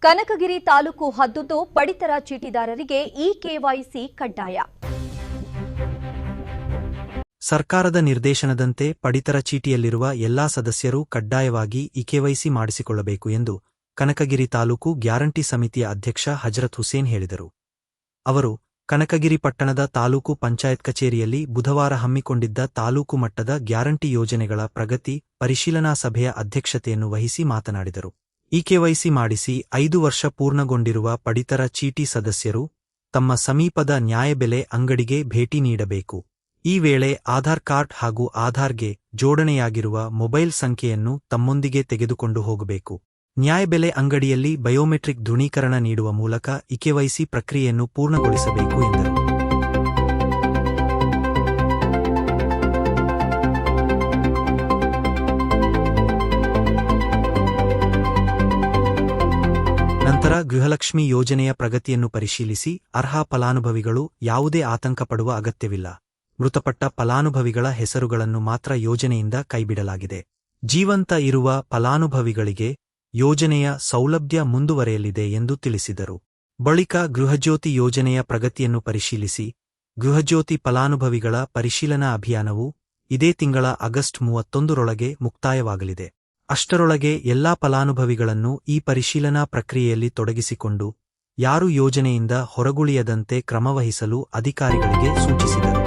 ಕನಕಗಿರಿ ತಾಲೂಕು ಹದ್ದುದ್ದು ಪಡಿತರ ಚೀಟಿದಾರರಿಗೆ ಇಕೆವೈಸಿ ಕಡ್ಡಾಯ. ಸರ್ಕಾರದ ನಿರ್ದೇಶನದಂತೆ ಪಡಿತರ ಚೀಟಿಯಲ್ಲಿರುವ ಎಲ್ಲಾ ಸದಸ್ಯರು ಕಡ್ಡಾಯವಾಗಿ ಇಕೆವೈಸಿ ಮಾಡಿಸಿಕೊಳ್ಳಬೇಕು ಎಂದು ಕನಕಗಿರಿ ತಾಲೂಕು ಗ್ಯಾರಂಟಿ ಸಮಿತಿಯ ಅಧ್ಯಕ್ಷ ಹಜರತ್ ಹುಸೇನ್ ಹೇಳಿದರು. ಅವರು ಕನಕಗಿರಿ ಪಟ್ಟಣದ ತಾಲೂಕು ಪಂಚಾಯತ್ ಕಚೇರಿಯಲ್ಲಿ ಬುಧವಾರ ಹಮ್ಮಿಕೊಂಡಿದ್ದ ತಾಲೂಕು ಮಟ್ಟದ ಗ್ಯಾರಂಟಿ ಯೋಜನೆಗಳ ಪ್ರಗತಿ ಪರಿಶೀಲನಾ ಸಭೆಯ ಅಧ್ಯಕ್ಷತೆಯನ್ನು ವಹಿಸಿ ಮಾತನಾಡಿದರು. ಇಕೆವೈಸಿ ಮಾಡಿಸಿ 5 ವರ್ಷ ಪೂರ್ಣಗೊಂಡಿರುವ ಪಡಿತರ ಚೀಟಿ ಸದಸ್ಯರು ತಮ್ಮ ಸಮೀಪದ ನ್ಯಾಯಬೆಲೆ ಅಂಗಡಿಗೆ ಭೇಟಿ ನೀಡಬೇಕು. ಈ ವೇಳೆ ಆಧಾರ್ ಕಾರ್ಡ್ ಹಾಗೂ ಆಧಾರ್ಗೆ ಜೋಡಣೆಯಾಗಿರುವ ಮೊಬೈಲ್ ಸಂಖ್ಯೆಯನ್ನು ತಮ್ಮೊಂದಿಗೆ ತೆಗೆದುಕೊಂಡು ಹೋಗಬೇಕು. ನ್ಯಾಯಬೆಲೆ ಅಂಗಡಿಯಲ್ಲಿ ಬಯೋಮೆಟ್ರಿಕ್ ದೃಢೀಕರಣ ನೀಡುವ ಮೂಲಕ ಇಕೆವೈಸಿ ಪ್ರಕ್ರಿಯೆಯನ್ನು ಪೂರ್ಣಗೊಳಿಸಬೇಕು ಎಂದರು. ನಂತರ ಗೃಹಲಕ್ಷ್ಮಿ ಯೋಜನೆಯ ಪ್ರಗತಿಯನ್ನು ಪರಿಶೀಲಿಸಿ ಅರ್ಹ ಫಲಾನುಭವಿಗಳು ಯಾವುದೇ ಆತಂಕ ಪಡುವ ಅಗತ್ಯವಿಲ್ಲ. ಮೃತಪಟ್ಟ ಫಲಾನುಭವಿಗಳ ಹೆಸರುಗಳನ್ನು ಮಾತ್ರ ಯೋಜನೆಯಿಂದ ಕೈಬಿಡಲಾಗಿದೆ. ಜೀವಂತ ಇರುವ ಫಲಾನುಭವಿಗಳಿಗೆ ಯೋಜನೆಯ ಸೌಲಭ್ಯ ಮುಂದುವರೆಯಲಿದೆ ಎಂದು ತಿಳಿಸಿದರು. ಬಳಿಕ ಗೃಹಜ್ಯೋತಿ ಯೋಜನೆಯ ಪ್ರಗತಿಯನ್ನು ಪರಿಶೀಲಿಸಿ ಗೃಹಜ್ಯೋತಿ ಫಲಾನುಭವಿಗಳ ಪರಿಶೀಲನಾ ಅಭಿಯಾನವು ಇದೇ ತಿಂಗಳ ಆಗಸ್ಟ್ 31ರೊಳಗೆ ಮುಕ್ತಾಯವಾಗಲಿದೆ. ಅಷ್ಟರೊಳಗೆ ಎಲ್ಲಾ ಫಲಾನುಭವಿಗಳನ್ನು ಈ ಪರಿಶೀಲನಾ ಪ್ರಕ್ರಿಯೆಯಲ್ಲಿ ತೊಡಗಿಸಿಕೊಂಡು ಯಾರೂ ಯೋಜನೆಯಿಂದ ಹೊರಗುಳಿಯದಂತೆ ಕ್ರಮವಹಿಸಲು ಅಧಿಕಾರಿಗಳಿಗೆ ಸೂಚಿಸಿದರು.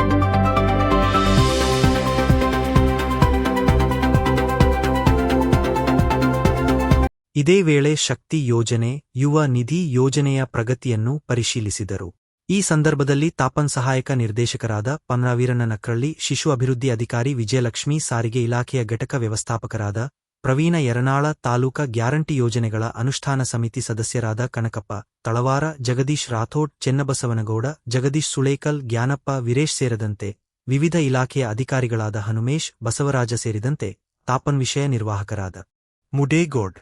ಇದೇ ವೇಳೆ ಶಕ್ತಿ ಯೋಜನೆ, ಯುವ ನಿಧಿ ಯೋಜನೆಯ ಪ್ರಗತಿಯನ್ನು ಪರಿಶೀಲಿಸಿದರು. ಈ ಸಂದರ್ಭದಲ್ಲಿ ತಾಪಂ ಸಹಾಯಕ ನಿರ್ದೇಶಕರಾದ ಪನ್ರಾವೀರಣ್ಣ ನಕ್ರಳ್ಳಿ, ಶಿಶು ಅಭಿವೃದ್ಧಿ ಅಧಿಕಾರಿ ವಿಜಯಲಕ್ಷ್ಮಿ, ಸಾರಿಗೆ ಇಲಾಖೆಯ ಘಟಕ ವ್ಯವಸ್ಥಾಪಕರಾದ ಪ್ರವೀಣ ಯರನಾಳ, ತಾಲೂಕಾ ಗ್ಯಾರಂಟಿ ಯೋಜನೆಗಳ ಅನುಷ್ಠಾನ ಸಮಿತಿ ಸದಸ್ಯರಾದ ಕನಕಪ್ಪ ತಳವಾರ, ಜಗದೀಶ್ ರಾಥೋಡ್, ಚೆನ್ನಬಸವನಗೌಡ, ಜಗದೀಶ್ ಸುಳೇಕಲ್, ಜ್ಞಾನಪ್ಪ, ವೀರೇಶ್ ಸೇರಿದಂತೆ ವಿವಿಧ ಇಲಾಖೆಯ ಅಧಿಕಾರಿಗಳಾದ ಹನುಮೇಶ್, ಬಸವರಾಜ ಸೇರಿದಂತೆ ತಾಪಂ ವಿಷಯ ನಿರ್ವಾಹಕರಾದ ಮುಡೇಗೌಡ್